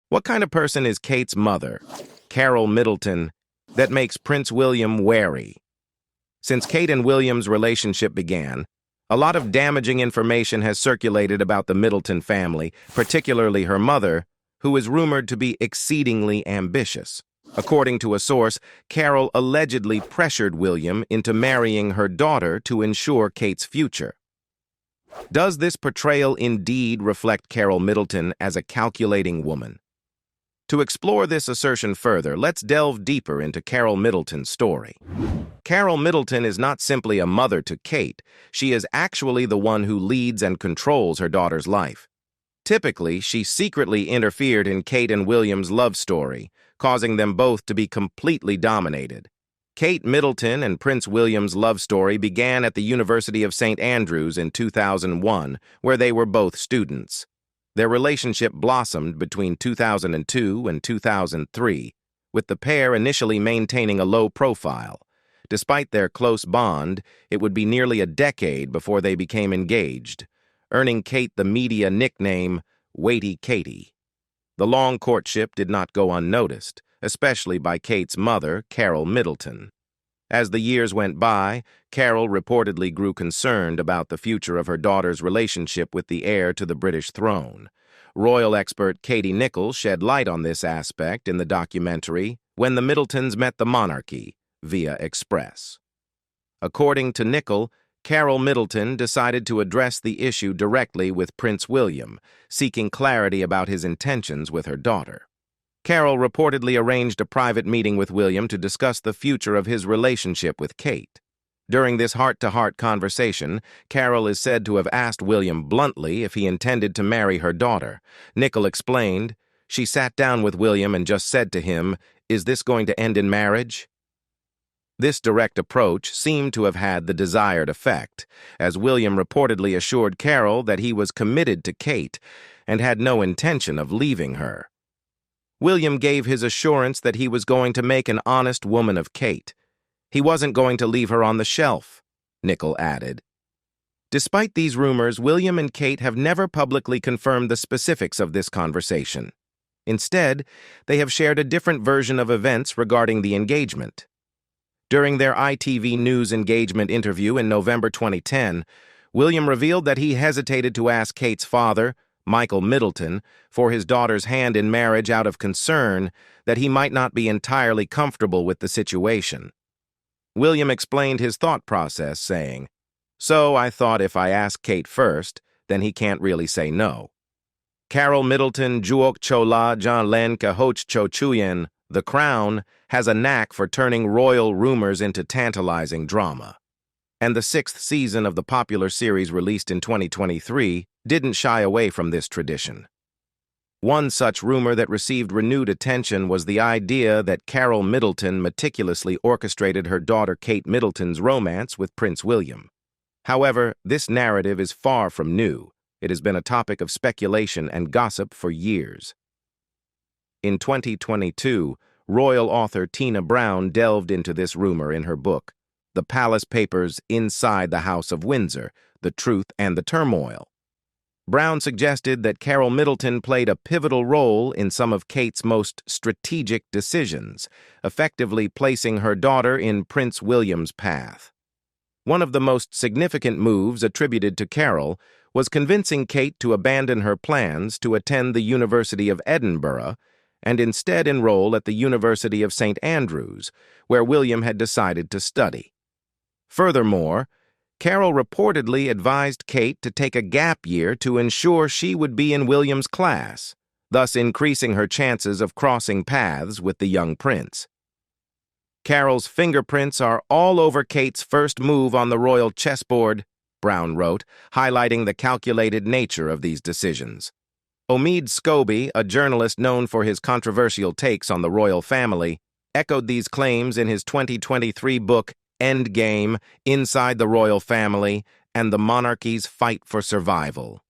What kind of person is Kate's mother, Carole Middleton, that makes Prince William wary? Since Kate and William's relationship began, a lot of damaging information has circulated about the Middleton family, particularly her mother, who is rumored to be exceedingly ambitious. According to a source, Carole allegedly pressured William into marrying her daughter to ensure Kate's future. Does this portrayal indeed reflect Carole Middleton as a calculating woman? To explore this assertion further, let's delve deeper into Carole Middleton's story. Carole Middleton is not simply a mother to Kate, she is actually the one who leads and controls her daughter's life. Typically, she secretly interfered in Kate and William's love story, causing them both to be completely dominated. Kate Middleton and Prince William's love story began at the University of St. Andrews in 2001, where they were both students. Their relationship blossomed between 2002 and 2003, with the pair initially maintaining a low profile. Despite their close bond, it would be nearly a decade before they became engaged, earning Kate the media nickname Waity Katie. The long courtship did not go unnoticed, especially by Kate's mother, Carole Middleton. As the years went by, Carole reportedly grew concerned about the future of her daughter's relationship with the heir to the British throne. Royal expert Katie Nichols shed light on this aspect in the documentary When the Middletons Met the Monarchy, via Express. According to Nichols, Carole Middleton decided to address the issue directly with Prince William, seeking clarity about his intentions with her daughter. Carole reportedly arranged a private meeting with William to discuss the future of his relationship with Kate. During this heart-to-heart conversation, Carole is said to have asked William bluntly if he intended to marry her daughter. Nichols explained, "She sat down with William and just said to him, 'Is this going to end in marriage?'" This direct approach seemed to have had the desired effect, as William reportedly assured Carole that he was committed to Kate and had no intention of leaving her. William gave his assurance that he was going to make an honest woman of Kate. He wasn't going to leave her on the shelf, Nichols added. Despite these rumors, William and Kate have never publicly confirmed the specifics of this conversation. Instead, they have shared a different version of events regarding the engagement. During their ITV News engagement interview in November 2010, William revealed that he hesitated to ask Kate's father, Michael Middleton, for his daughter's hand in marriage out of concern that he might not be entirely comfortable with the situation. William explained his thought process, saying, "So I thought if I ask Kate first, then he can't really say no." Carole Middleton Juok Chola Jan Len Kahoch Cho Chuyen, The Crown, has a knack for turning royal rumors into tantalizing drama. And the 6th season of the popular series released in 2023 didn't shy away from this tradition. One such rumor that received renewed attention was the idea that Carole Middleton meticulously orchestrated her daughter Kate Middleton's romance with Prince William. However, this narrative is far from new. It has been a topic of speculation and gossip for years. In 2022, royal author Tina Brown delved into this rumor in her book, The Palace Papers Inside the House of Windsor, The Truth and the Turmoil. Brown suggested that Carole Middleton played a pivotal role in some of Kate's most strategic decisions, effectively placing her daughter in Prince William's path. One of the most significant moves attributed to Carole was convincing Kate to abandon her plans to attend the University of Edinburgh and instead enroll at the University of St. Andrews, where William had decided to study. Furthermore, Carole reportedly advised Kate to take a gap year to ensure she would be in William's class, thus increasing her chances of crossing paths with the young prince. Carole's fingerprints are all over Kate's first move on the royal chessboard, Brown wrote, highlighting the calculated nature of these decisions. Omid Scobie, a journalist known for his controversial takes on the royal family, echoed these claims in his 2023 book, Endgame, Inside the Royal Family and the Monarchy's Fight for Survival.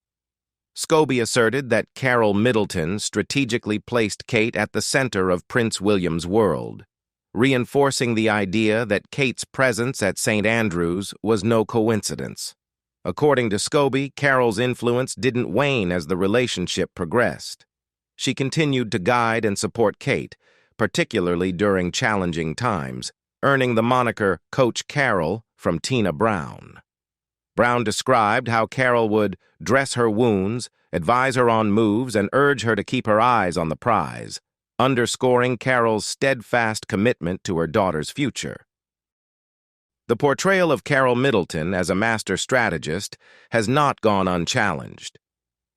Scobie asserted that Carole Middleton strategically placed Kate at the center of Prince William's world, reinforcing the idea that Kate's presence at St. Andrews was no coincidence. According to Scobie, Carole's influence didn't wane as the relationship progressed. she continued to guide and support Kate, particularly during challenging times, earning the moniker Coach Carole from Tina Brown. Brown described how Carole would dress her wounds, advise her on moves, and urge her to keep her eyes on the prize, underscoring Carole's steadfast commitment to her daughter's future. The portrayal of Carole Middleton as a master strategist has not gone unchallenged.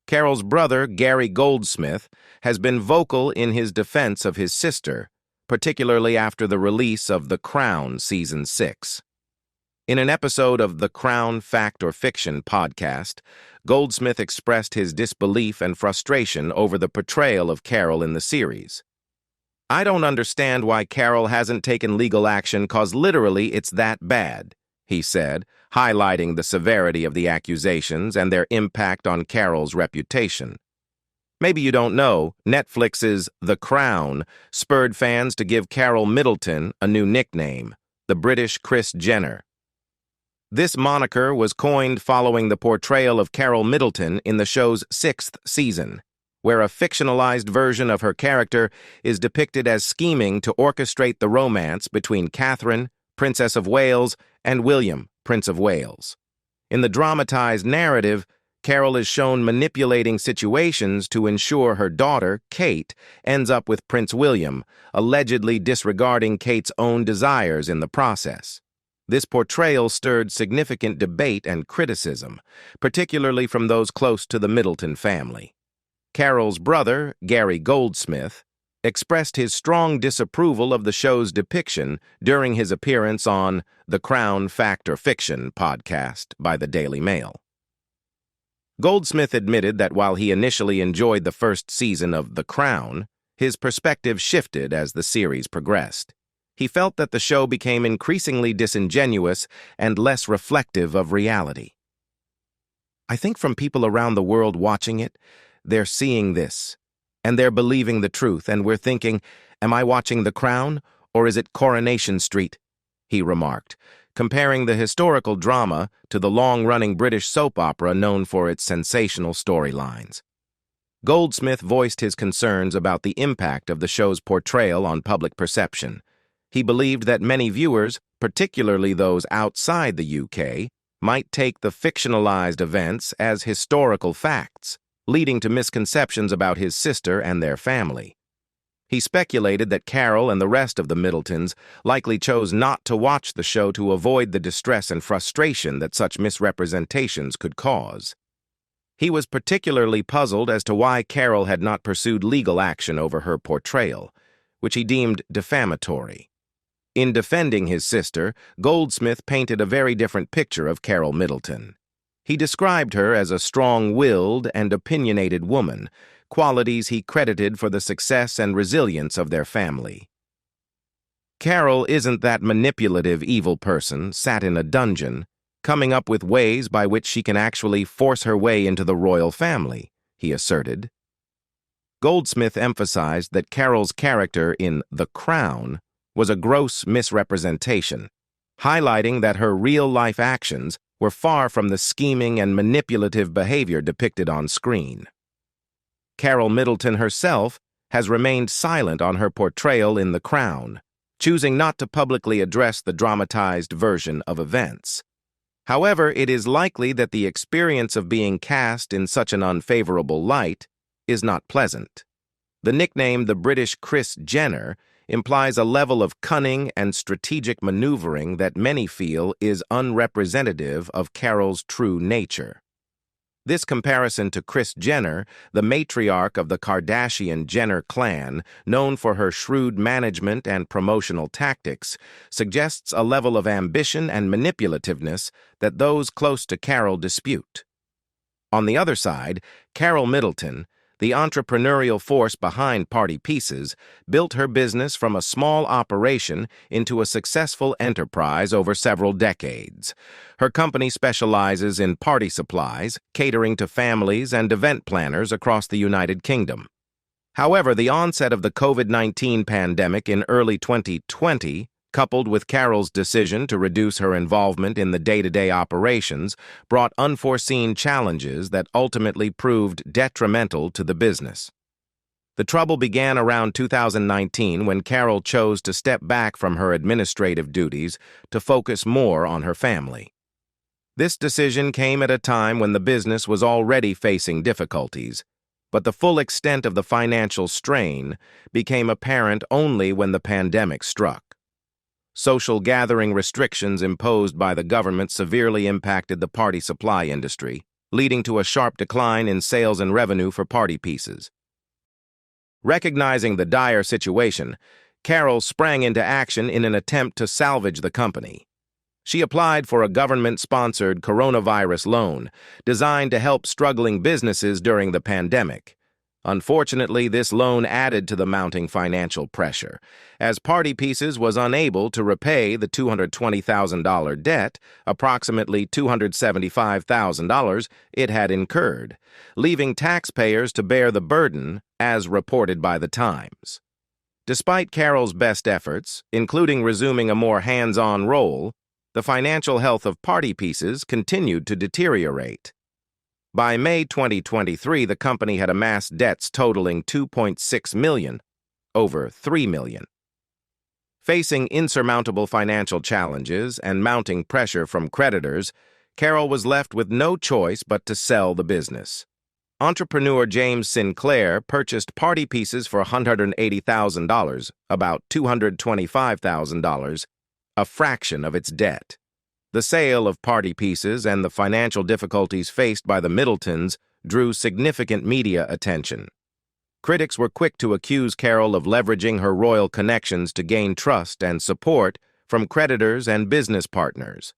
Carole's brother, Gary Goldsmith, has been vocal in his defense of his sister, particularly after the release of The Crown Season 6. In an episode of The Crown Fact or Fiction podcast, Goldsmith expressed his disbelief and frustration over the portrayal of Carole in the series. "I don't understand why Carole hasn't taken legal action, 'cause literally it's that bad," he said, highlighting the severity of the accusations and their impact on Carole's reputation. Maybe you don't know, Netflix's The Crown spurred fans to give Carole Middleton a new nickname, the British Kris Jenner. This moniker was coined following the portrayal of Carole Middleton in the show's 6th season, where a fictionalized version of her character is depicted as scheming to orchestrate the romance between Catherine, Princess of Wales, and William, Prince of Wales. In the dramatized narrative, Carole is shown manipulating situations to ensure her daughter, Kate, ends up with Prince William, allegedly disregarding Kate's own desires in the process. This portrayal stirred significant debate and criticism, particularly from those close to the Middleton family. Carole's brother, Gary Goldsmith, expressed his strong disapproval of the show's depiction during his appearance on The Crown Fact or Fiction podcast by the Daily Mail. Goldsmith admitted that while he initially enjoyed the first season of The Crown, his perspective shifted as the series progressed. He felt that the show became increasingly disingenuous and less reflective of reality. "I think from people around the world watching it, they're seeing this, and they're believing the truth, and we're thinking, am I watching The Crown, or is it Coronation Street?" he remarked, comparing the historical drama to the long-running British soap opera known for its sensational storylines. Goldsmith voiced his concerns about the impact of the show's portrayal on public perception. He believed that many viewers, particularly those outside the UK, might take the fictionalized events as historical facts, leading to misconceptions about his sister and their family. He speculated that Carole and the rest of the Middletons likely chose not to watch the show to avoid the distress and frustration that such misrepresentations could cause. He was particularly puzzled as to why Carole had not pursued legal action over her portrayal, which he deemed defamatory. In defending his sister, Goldsmith painted a very different picture of Carole Middleton. He described her as a strong-willed and opinionated woman, qualities he credited for the success and resilience of their family. "Carole isn't that manipulative evil person sat in a dungeon, coming up with ways by which she can actually force her way into the royal family," he asserted. Goldsmith emphasized that Carole's character in The Crown was a gross misrepresentation, highlighting that her real-life actions were far from the scheming and manipulative behavior depicted on screen. Carole Middleton herself has remained silent on her portrayal in The Crown, choosing not to publicly address the dramatized version of events. However, it is likely that the experience of being cast in such an unfavorable light is not pleasant. The nickname the British Kris Jenner implies a level of cunning and strategic maneuvering that many feel is unrepresentative of Carole's true nature. This comparison to Kris Jenner, the matriarch of the Kardashian-Jenner clan, known for her shrewd management and promotional tactics, suggests a level of ambition and manipulativeness that those close to Carole dispute. On the other side, Carole Middleton, the entrepreneurial force behind Party Pieces, built her business from a small operation into a successful enterprise over several decades. Her company specializes in party supplies, catering to families and event planners across the United Kingdom. However, the onset of the COVID-19 pandemic in early 2020, coupled with Carole's decision to reduce her involvement in the day-to-day operations, brought unforeseen challenges that ultimately proved detrimental to the business. The trouble began around 2019 when Carole chose to step back from her administrative duties to focus more on her family. This decision came at a time when the business was already facing difficulties, but the full extent of the financial strain became apparent only when the pandemic struck. Social gathering restrictions imposed by the government severely impacted the party supply industry, leading to a sharp decline in sales and revenue for party pieces. Recognizing the dire situation, Carole sprang into action in an attempt to salvage the company. She applied for a government-sponsored coronavirus loan designed to help struggling businesses during the pandemic. Unfortunately, this loan added to the mounting financial pressure, as Party Pieces was unable to repay the $220,000 debt, approximately $275,000, it had incurred, leaving taxpayers to bear the burden, as reported by the Times. Despite Carole's best efforts, including resuming a more hands-on role, the financial health of Party Pieces continued to deteriorate. By May 2023, the company had amassed debts totaling $2.6 million, over $3 million. Facing insurmountable financial challenges and mounting pressure from creditors, Carole was left with no choice but to sell the business. Entrepreneur James Sinclair purchased Party Pieces for $180,000, about $225,000, a fraction of its debt. The sale of Party Pieces and the financial difficulties faced by the Middletons drew significant media attention. Critics were quick to accuse Carole of leveraging her royal connections to gain trust and support from creditors and business partners.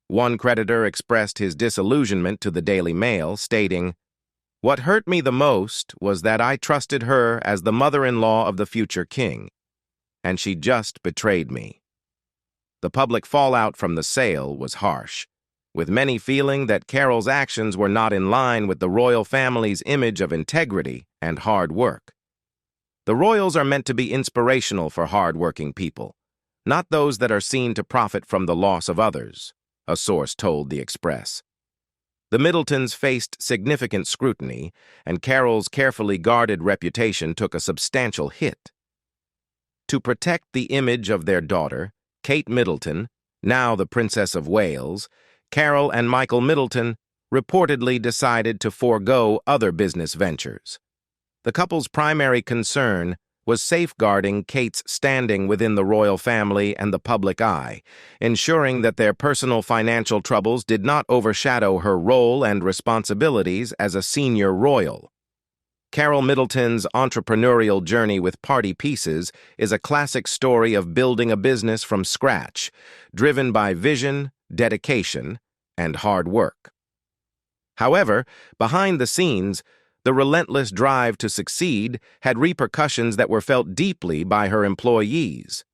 One creditor expressed his disillusionment to the Daily Mail, stating, "What hurt me the most was that I trusted her as the mother-in-law of the future king, and she just betrayed me." The public fallout from the sale was harsh, with many feeling that Carole's actions were not in line with the royal family's image of integrity and hard work. The royals are meant to be inspirational for hard-working people, not those that are seen to profit from the loss of others, a source told the Express. The Middletons faced significant scrutiny, and Carole's carefully guarded reputation took a substantial hit. To protect the image of their daughter, Kate Middleton, now the Princess of Wales, Carole and Michael Middleton reportedly decided to forego other business ventures. The couple's primary concern was safeguarding Kate's standing within the royal family and the public eye, ensuring that their personal financial troubles did not overshadow her role and responsibilities as a senior royal. Carole Middleton's entrepreneurial journey with Party Pieces is a classic story of building a business from scratch, driven by vision, dedication, and hard work. However, behind the scenes, the relentless drive to succeed had repercussions that were felt deeply by her employees.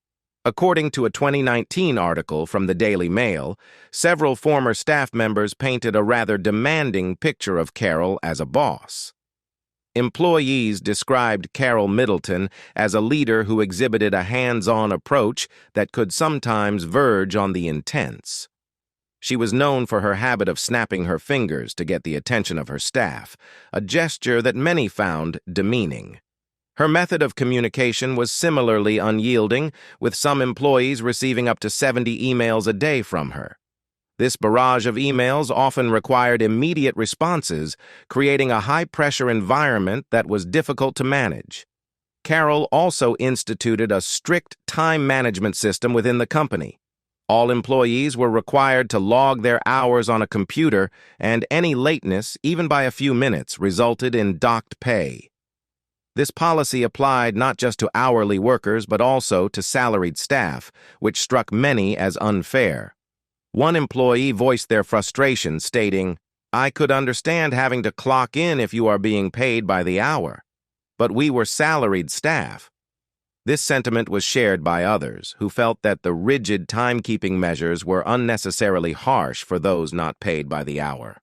According to a 2019 article from the Daily Mail, several former staff members painted a rather demanding picture of Carole as a boss. Employees described Carole Middleton as a leader who exhibited a hands-on approach that could sometimes verge on the intense. She was known for her habit of snapping her fingers to get the attention of her staff, a gesture that many found demeaning. Her method of communication was similarly unyielding, with some employees receiving up to 70 emails a day from her. This barrage of emails often required immediate responses, creating a high-pressure environment that was difficult to manage. Carole also instituted a strict time management system within the company. All employees were required to log their hours on a computer, and any lateness, even by a few minutes, resulted in docked pay. This policy applied not just to hourly workers but also to salaried staff, which struck many as unfair. One employee voiced their frustration, stating, "I could understand having to clock in if you are being paid by the hour, but we were salaried staff." This sentiment was shared by others, who felt that the rigid timekeeping measures were unnecessarily harsh for those not paid by the hour.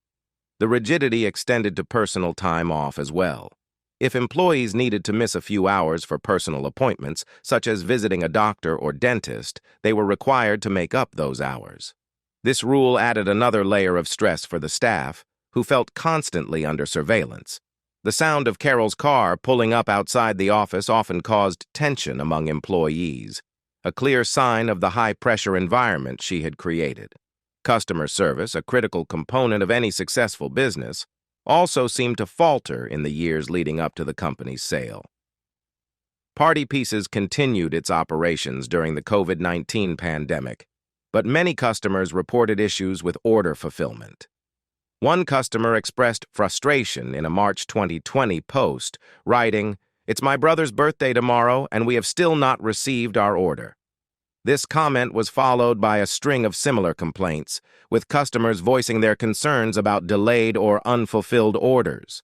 The rigidity extended to personal time off as well. If employees needed to miss a few hours for personal appointments, such as visiting a doctor or dentist, they were required to make up those hours. This rule added another layer of stress for the staff, who felt constantly under surveillance. The sound of Carol's car pulling up outside the office often caused tension among employees, a clear sign of the high-pressure environment she had created. Customer service, a critical component of any successful business, also seemed to falter in the years leading up to the company's sale. Party Pieces continued its operations during the COVID-19 pandemic, but many customers reported issues with order fulfillment. One customer expressed frustration in a March 2020 post, writing, "It's my brother's birthday tomorrow, and we have still not received our order." This comment was followed by a string of similar complaints, with customers voicing their concerns about delayed or unfulfilled orders.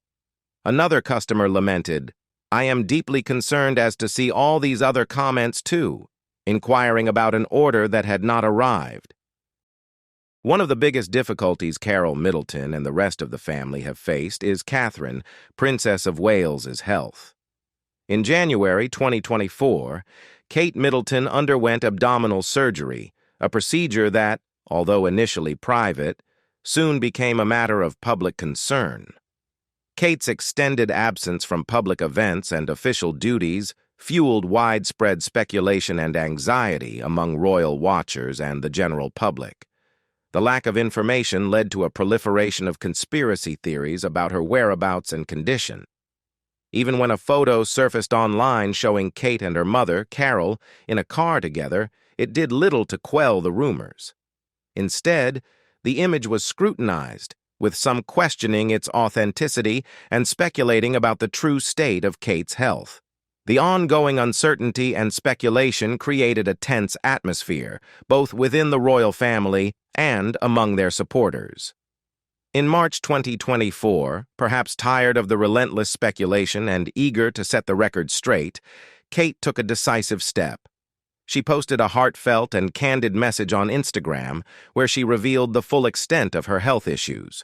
Another customer lamented, "I am deeply concerned as to see all these other comments too," inquiring about an order that had not arrived. One of the biggest difficulties Carole Middleton and the rest of the family have faced is Catherine, Princess of Wales's health. In January 2024, Kate Middleton underwent abdominal surgery, a procedure that, although initially private, soon became a matter of public concern. Kate's extended absence from public events and official duties fueled widespread speculation and anxiety among royal watchers and the general public. The lack of information led to a proliferation of conspiracy theories about her whereabouts and condition. Even when a photo surfaced online showing Kate and her mother, Carole, in a car together, it did little to quell the rumors. Instead, the image was scrutinized, with some questioning its authenticity and speculating about the true state of Kate's health. The ongoing uncertainty and speculation created a tense atmosphere, both within the royal family and among their supporters. In March 2024, perhaps tired of the relentless speculation and eager to set the record straight, Kate took a decisive step. She posted a heartfelt and candid message on Instagram where she revealed the full extent of her health issues.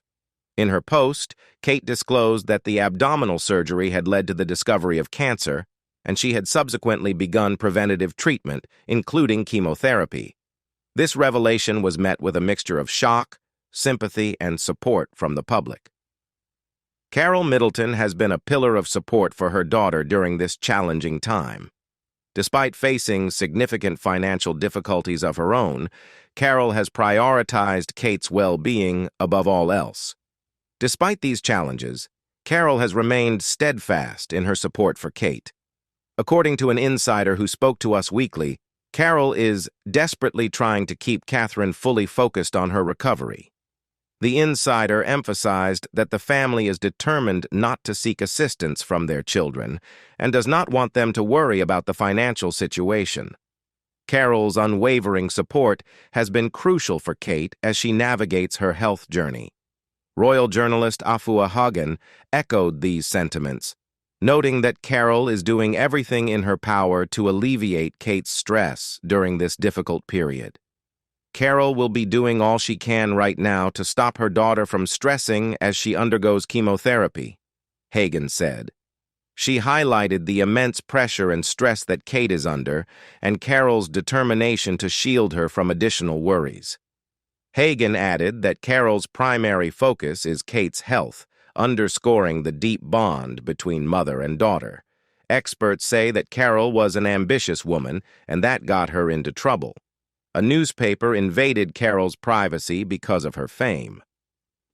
In her post, Kate disclosed that the abdominal surgery had led to the discovery of cancer, and she had subsequently begun preventative treatment, including chemotherapy. This revelation was met with a mixture of shock, sympathy, and support from the public. Carole Middleton has been a pillar of support for her daughter during this challenging time. Despite facing significant financial difficulties of her own, Carole has prioritized Kate's well-being above all else. Despite these challenges, Carole has remained steadfast in her support for Kate. According to an insider who spoke to Us Weekly, Carole is desperately trying to keep Catherine fully focused on her recovery. The insider emphasized that the family is determined not to seek assistance from their children and does not want them to worry about the financial situation. Carole's unwavering support has been crucial for Kate as she navigates her health journey. Royal journalist Afua Hagen echoed these sentiments, noting that Carole is doing everything in her power to alleviate Kate's stress during this difficult period. Carole will be doing all she can right now to stop her daughter from stressing as she undergoes chemotherapy, Hagen said. She highlighted the immense pressure and stress that Kate is under and Carole's determination to shield her from additional worries. Hagen added that Carole's primary focus is Kate's health, underscoring the deep bond between mother and daughter. Experts say that Carole was an ambitious woman, and that got her into trouble. A newspaper invaded Carole's privacy because of her fame.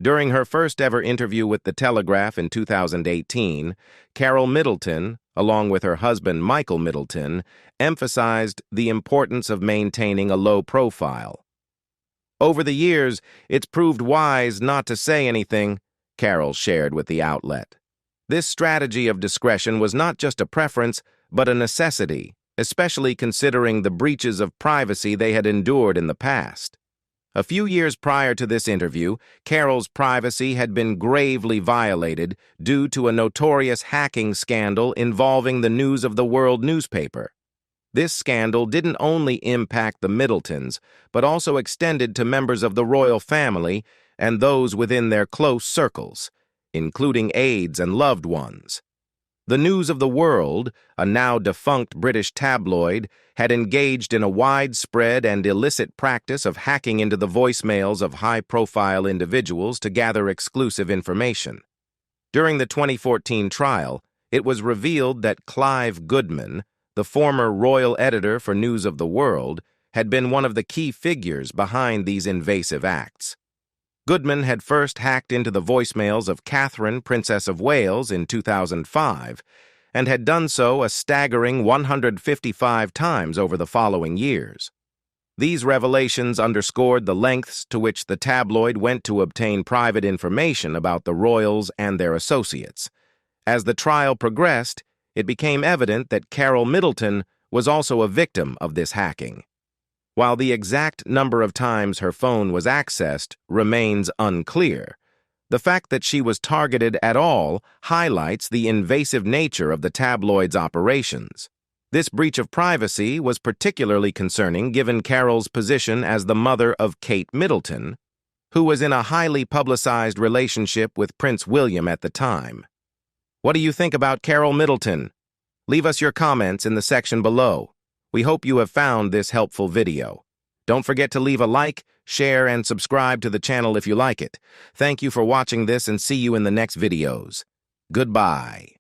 During her first-ever interview with The Telegraph in 2018, Carole Middleton, along with her husband Michael Middleton, emphasized the importance of maintaining a low profile. "Over the years, it's proved wise not to say anything," Carole shared with the outlet. This strategy of discretion was not just a preference, but a necessity, especially considering the breaches of privacy they had endured in the past. A few years prior to this interview, Carole's privacy had been gravely violated due to a notorious hacking scandal involving the News of the World newspaper. This scandal didn't only impact the Middletons, but also extended to members of the royal family and those within their close circles, including aides and loved ones. The News of the World, a now-defunct British tabloid, had engaged in a widespread and illicit practice of hacking into the voicemails of high-profile individuals to gather exclusive information. During the 2014 trial, it was revealed that Clive Goodman, the former royal editor for News of the World, had been one of the key figures behind these invasive acts. Goodman had first hacked into the voicemails of Catherine, Princess of Wales, in 2005, and had done so a staggering 155 times over the following years. These revelations underscored the lengths to which the tabloid went to obtain private information about the royals and their associates. As the trial progressed, it became evident that Carole Middleton was also a victim of this hacking. While the exact number of times her phone was accessed remains unclear, the fact that she was targeted at all highlights the invasive nature of the tabloid's operations. This breach of privacy was particularly concerning given Carole's position as the mother of Kate Middleton, who was in a highly publicized relationship with Prince William at the time. What do you think about Carole Middleton? Leave us your comments in the section below. We hope you have found this helpful video. Don't forget to leave a like, share, and subscribe to the channel if you like it. Thank you for watching this and see you in the next videos. Goodbye.